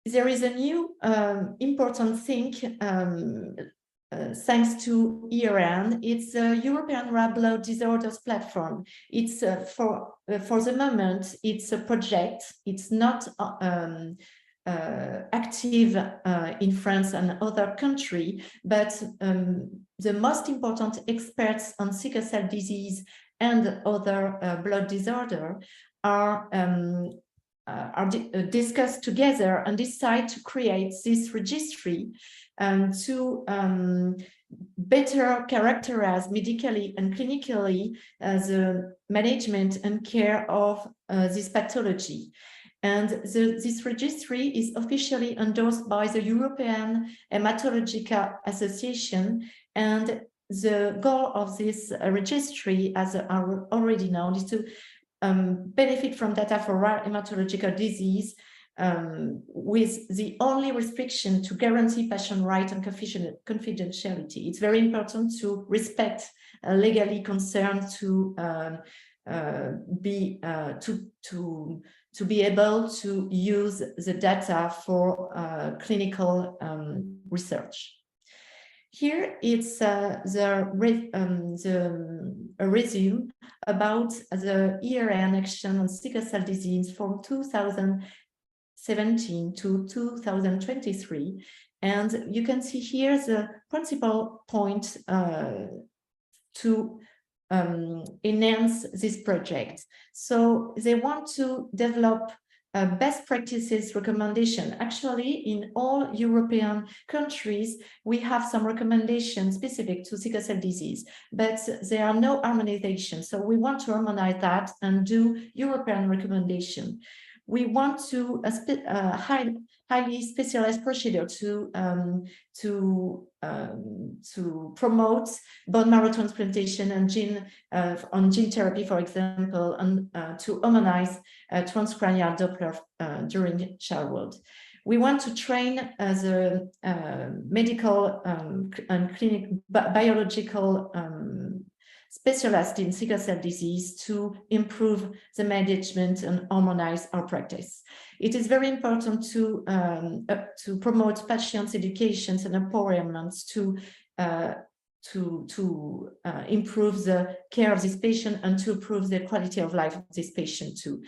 There is a new important thing thanks to ERN. It's a European Rare Blood Disorders Platform. It's for the moment, it's a project. It's not active in France and other countries, but the most important experts on sickle cell disease and other blood disorder are discussed together and decide to create this registry to better characterize medically and clinically the management and care of this pathology. And this registry is officially endorsed by the European Hematological Association, and the goal of this registry, as are already known, is to benefit from data for rare hematological disease with the only restriction to guarantee patient right and confidentiality. It's very important to respect legally concerned to be able to use the data for clinical research. Here it's a resume about the ERN action on sickle cell disease from 2017 to 2023. And you can see here the principal point to enhance this project. So they want to develop best practices recommendation. Actually, in all European countries, we have some recommendations specific to sickle cell disease, but there are no harmonization. So we want to harmonize that and do European recommendation. We want to highly specialized procedure to promote bone marrow transplantation and gene therapy, for example, and to harmonize transcranial Doppler during childhood. We want to train the medical and biological specialists in sickle cell disease to improve the management and harmonize our practice. It is very important to promote patients' education and empowerment to improve the care of this patient and to improve the quality of life of this patient too.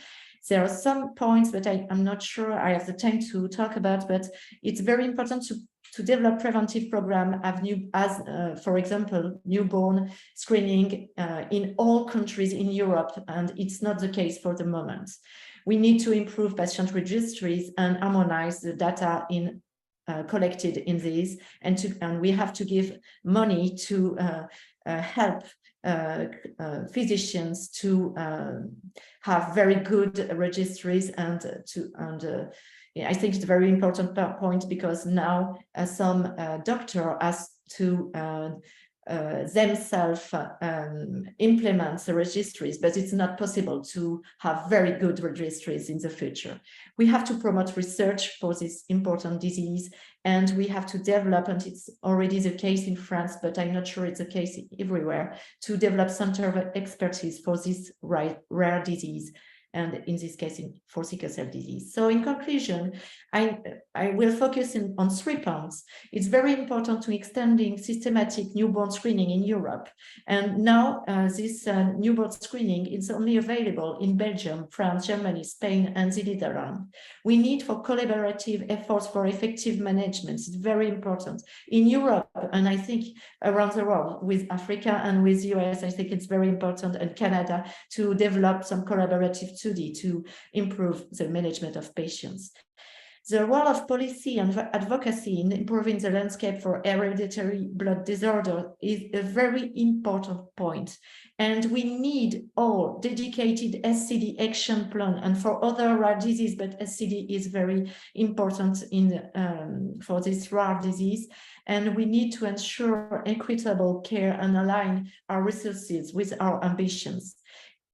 There are some points that I'm not sure I have the time to talk about, but it's very important to develop preventive program for example, newborn screening in all countries in Europe, and it's not the case for the moment. We need to improve patient registries and harmonize the data collected in these, and we have to give money to help physicians to have very good registries and I think it's a very important point, because now some doctor has to themselves implement the registries, but it's not possible to have very good registries in the future. We have to promote research for this important disease, and we have to develop, and it's already the case in France, but I'm not sure it's the case everywhere, to develop center of expertise for this rare disease, and in this case for sickle cell disease. So in conclusion, I will focus on 3 points. It's very important to extending systematic newborn screening in Europe. And now this newborn screening is only available in Belgium, France, Germany, Spain, and the Netherlands. We need for collaborative efforts for effective management. It's very important. In Europe, and I think around the world, with Africa and with US, I think it's very important, and Canada, to develop some collaborative study to improve the management of patients. The role of policy and advocacy in improving the landscape for hereditary blood disorder is a very important point. And we need all dedicated SCD action plan, and for other rare disease, but SCD is very important for this rare disease. And we need to ensure equitable care and align our resources with our ambitions.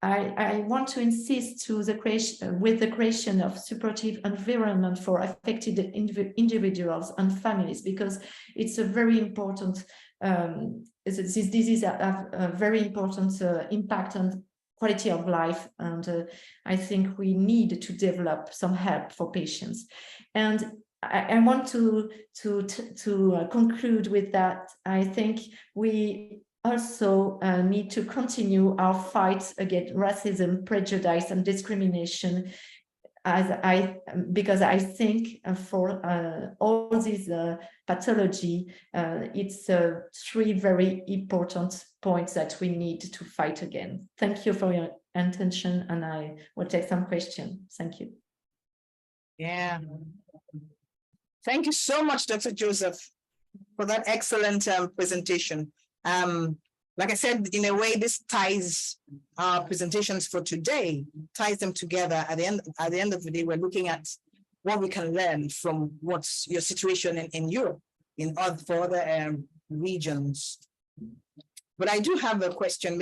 I want to insist to the creation of supportive environment for affected individuals and families, because it's a very important, this disease have a very important impact on quality of life, and I think we need to develop some help for patients. And I want to conclude with that. I think we also need to continue our fight against racism, prejudice, and discrimination, because I think for all these pathology, it's 3 very important points that we need to fight against. Thank you for your attention, and I will take some questions. Thank you. Yeah. Thank you so much, Dr. Joseph, for that excellent presentation. Like I said, in a way, this ties our presentations for today, ties them together. At the end of the day, we're looking at what we can learn from what's your situation in Europe, for other regions. But I do have a question.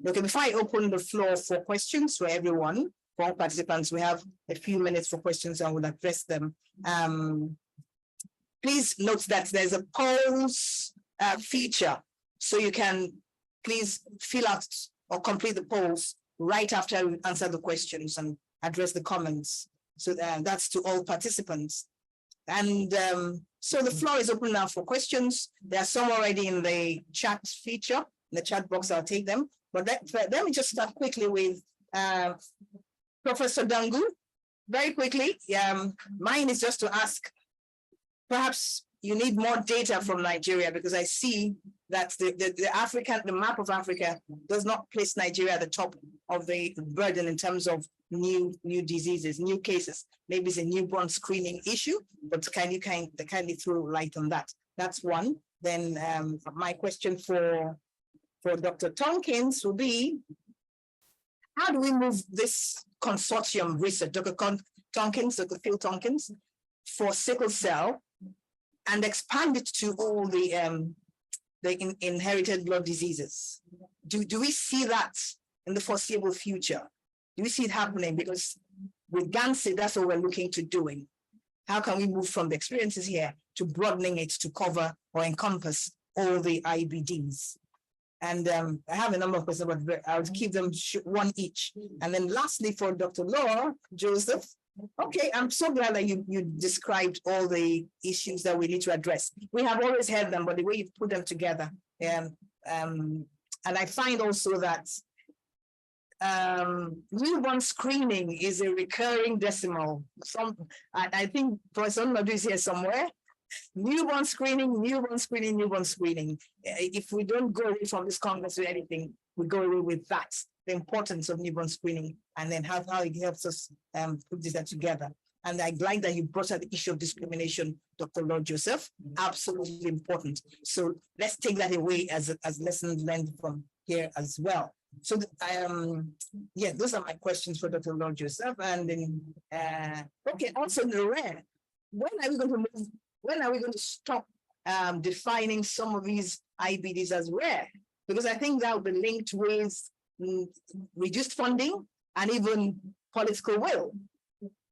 Okay, before I open the floor for questions for everyone, for all participants, we have a few minutes for questions and we'll address them. Please note that there's a polls feature. So you can please fill out or complete the polls right after we answer the questions and address the comments. So that's to all participants. And so the floor is open now for questions. There are some already in the chat feature, in the chat box. I'll take them. But let me just start quickly with Professor Dangu. Very quickly, mine is just to ask, perhaps you need more data from Nigeria, because I see that the map of Africa does not place Nigeria at the top of the burden in terms of new diseases, new cases. Maybe it's a newborn screening issue, but can you kindly throw light on that? That's one. Then my question for Dr. Tompkins will be, how do we move this consortium research, Dr. Tompkins, Dr. Phil Tompkins, for sickle cell, and expand it to all the inherited blood diseases? Do we see that in the foreseeable future? Do we see it happening? Because with GANSI, that's what we're looking to doing. How can we move from the experiences here to broadening it to cover or encompass all the IBDs? And I have a number of questions, but I'll keep them one each. And then lastly, for Dr. Laura Joseph, okay, I'm so glad that you described all the issues that we need to address. We have always had them, but the way you put them together, and I find also that newborn screening is a recurring decimal. I think Professor Nadu is here somewhere. Newborn screening, newborn screening, newborn screening. If we don't go away from this Congress with anything, we go away with that. The importance of newborn screening, and then how it helps us put this together. And I like that you brought up the issue of discrimination, Dr. Lord Joseph. Absolutely important. So let's take that away as lessons learned from here as well. So yeah, those are my questions for Dr. Lord Joseph. And then okay, also the rare. When are we going to move? When are we going to stop defining some of these IBDs as rare? Because I think that would be linked with reduced funding and even political will.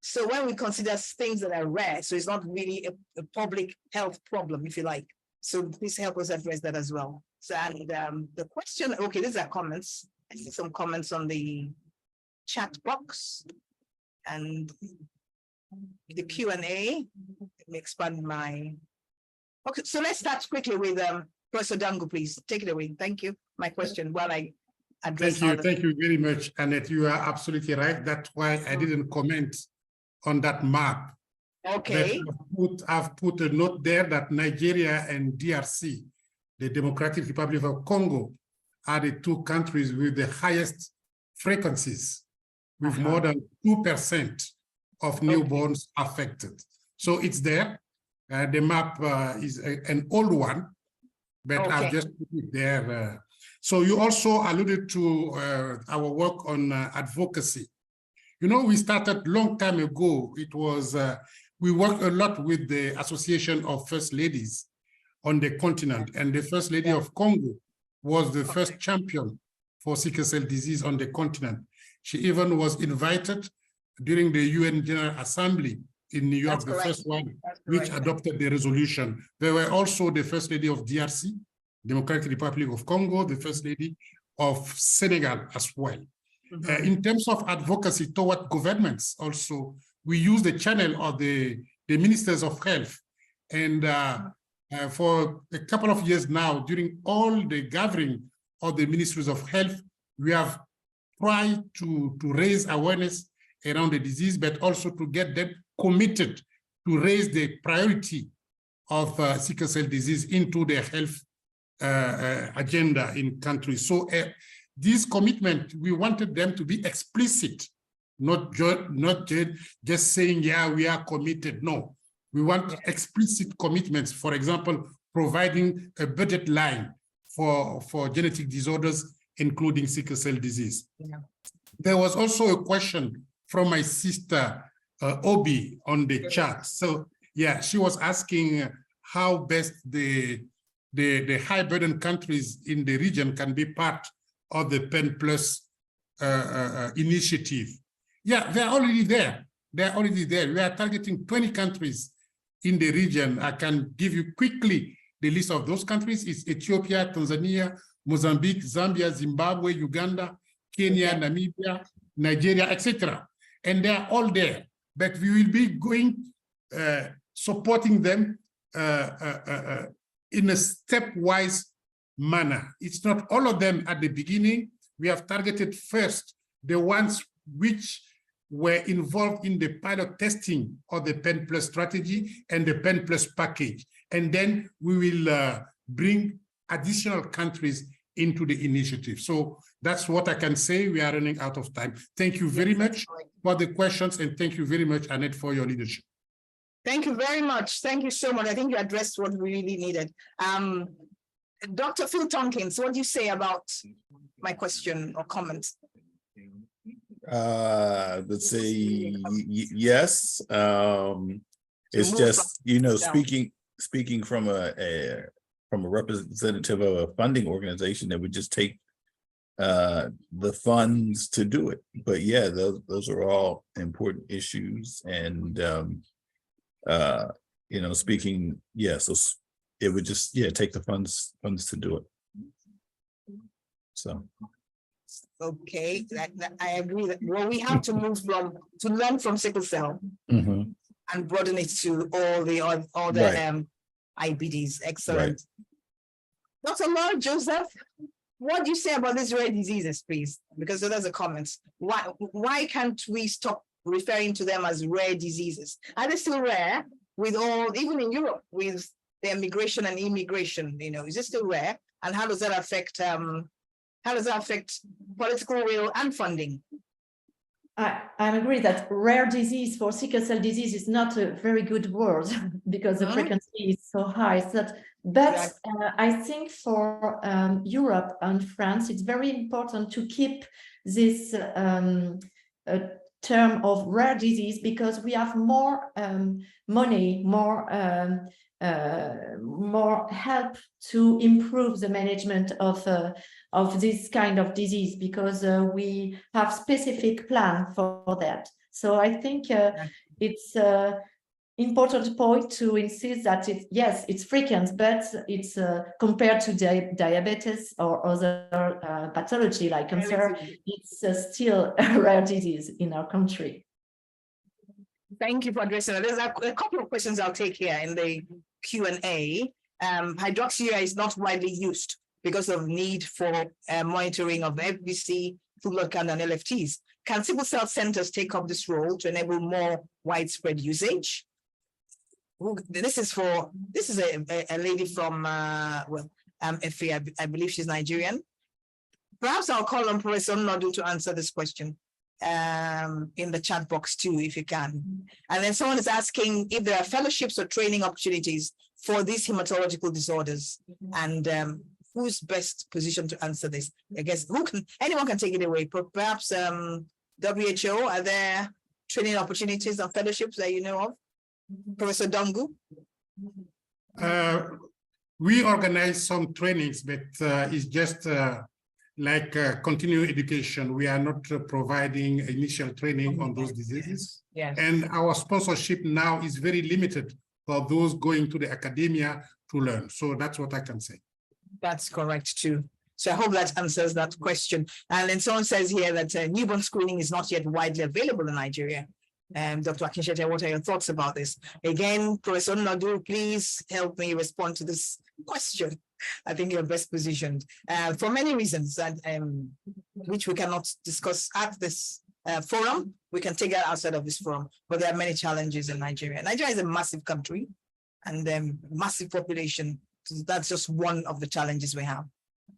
So when we consider things that are rare, so it's not really a public health problem, if you like. So please help us address that as well. So, and the question, okay, these are comments. I see some comments on the chat box and the Q&A. Let me expand my, okay, so let's start quickly with Professor Dangu, please. Take it away. Thank you. My question while I address. Thank you very much, Annette. You are absolutely right. That's why I didn't comment on that map. Okay. I've put a note there that Nigeria and DRC, the Democratic Republic of Congo, are the two countries with the highest frequencies, with more than 2% of newborns affected. So it's there. The map is an old one, but I've just put it there. So you also alluded to our work on advocacy. You know, we started a long time ago. It was, we worked a lot with the Association of First Ladies on the continent, and the First Lady of Congo was the first champion for sickle cell disease on the continent. She even was invited during the UN General Assembly in New York, the first one, which adopted the resolution. There were also the First Lady of DRC, Democratic Republic of Congo, the First Lady of Senegal as well. In terms of advocacy toward governments also, we use the channel of the ministers of health. And for a couple of years now, during all the gathering of the ministries of health, we have tried to raise awareness around the disease, but also to get them committed to raise the priority of sickle cell disease into their health agenda in countries. So this commitment, we wanted them to be explicit, not just saying, yeah, we are committed. No, we want explicit commitments. For example, providing a budget line for genetic disorders, including sickle cell disease. There was also a question from my sister, Obi, on the chat. So yeah, she was asking how best the high burden countries in the region can be part of the PEN Plus initiative. Yeah, they're already there. They're already there. We are targeting 20 countries in the region. I can give you quickly the list of those countries. It's Ethiopia, Tanzania, Mozambique, Zambia, Zimbabwe, Uganda, Kenya, Namibia, Nigeria, etc. And they're all there. But we will be going, supporting them in a stepwise manner. It's not all of them at the beginning. We have targeted first the ones which were involved in the pilot testing of the PEN Plus strategy and the PEN Plus package. And then we will bring additional countries into the initiative. So that's what I can say. We are running out of time. Thank you very much for the questions, and thank you very much, Annette, for your leadership. Thank you very much. Thank you so much. I think you addressed what we really needed. Dr. Phil Tompkins, what do you say about my question or comment? Let's say yes. It's just, you know, speaking from a representative of a funding organization that would just take the funds to do it. But yeah, those are all important issues. And you know, speaking, yeah, so it would just, yeah, take the funds to do it. So okay, I agree that, well, we have to move to learn from sickle cell and broaden it to all the other IBDs. Excellent. Right. Dr. Laura Joseph, what do you say about these rare diseases, please? Because there's a comment. Why can't we stop referring to them as rare diseases? Are they still rare with all, even in Europe, with the migration and immigration, you know, is it still rare? And how does that affect political will and funding? I agree that rare disease for sickle cell disease is not a very good word because the frequency is so high. But I think for Europe and France, it's very important to keep this term of rare disease because we have more money, more help to improve the management of this kind of disease because we have specific plan for that. So I think it's important point to insist that yes, it's frequent, but it's compared to diabetes or other pathology like cancer, it's still a rare disease in our country. Thank you for addressing that. There's a couple of questions I'll take here in the Q&A. Hydroxyurea is not widely used because of need for monitoring of FVC, food blood count, and LFTs. Can sickle cell centers take up this role to enable more widespread usage? This is a lady from FA, I believe she's Nigerian. Perhaps I'll call on Professor Nnodu to answer this question in the chat box too, if you can. And then someone is asking if there are fellowships or training opportunities for these hematological disorders, and who's best positioned to answer this? I guess anyone can take it away. Perhaps WHO, are there training opportunities or fellowships that you know of? Professor Dangu? We organize some trainings, but it's just like continuing education. We are not providing initial training on those diseases. Yes. And our sponsorship now is very limited for those going to the academia to learn. So that's what I can say. That's correct too. So I hope that answers that question. And then someone says here that newborn screening is not yet widely available in Nigeria. Dr. Akinshete, what are your thoughts about this? Again, Professor Nnodu, please help me respond to this question. I think you're best positioned for many reasons, which we cannot discuss at this forum. We can take that outside of this forum, but there are many challenges in Nigeria. Nigeria is a massive country and massive population. So that's just one of the challenges we have.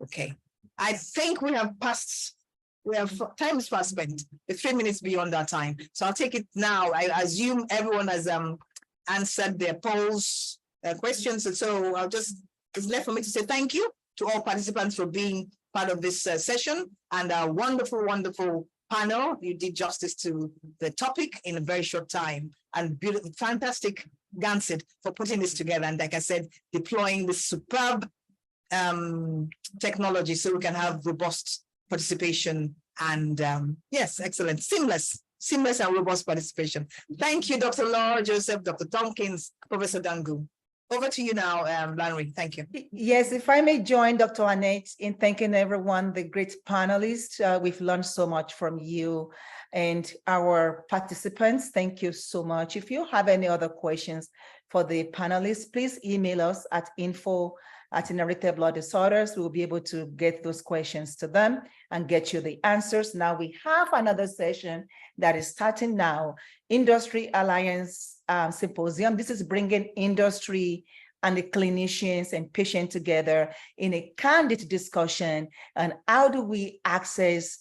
Okay, I think we have time is fast spent. It's 3 minutes beyond our time. So I'll take it now. I assume everyone has answered their polls, questions. And so it's left for me to say thank you to all participants for being part of this session and our wonderful, wonderful panel. You did justice to the topic in a very short time, and beautiful, fantastic Gansett for putting this together. And like I said, deploying this superb technology so we can have robust participation and yes, excellent, seamless and robust participation. Thank you, Dr. Laura Joseph, Dr. Tompkins, Professor Dangu. Over to you now, Lanre. Thank you. Yes, if I may join Dr. Annette in thanking everyone, the great panelists. We've learned so much from you and our participants. Thank you so much. If you have any other questions for the panelists, please email us at info@inherited blood disorders. We'll be able to get those questions to them and get you the answers. Now we have another session that is starting now, Industry Alliance Symposium. This is bringing industry and the clinicians and patients together in a candid discussion on how do we access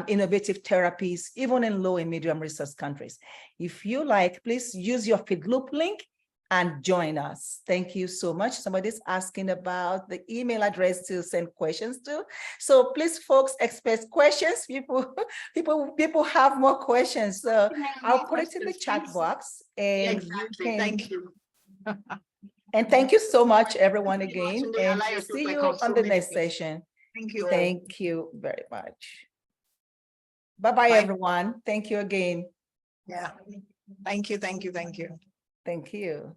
innovative therapies, even in low and medium resource countries. If you like, please use your FeedLoop link and join us. Thank you so much. Somebody's asking about the email address to send questions to. So please, folks, express questions. People have more questions. So I'll put it in the chat box. And exactly. you can, thank you. And thank you so much, everyone, Thank you again. much, And Alliance see you Group. on the next session. Thank you all. Thank you very much. Bye-bye, Bye. everyone. Thank you again. Yeah. Thank you. Thank you.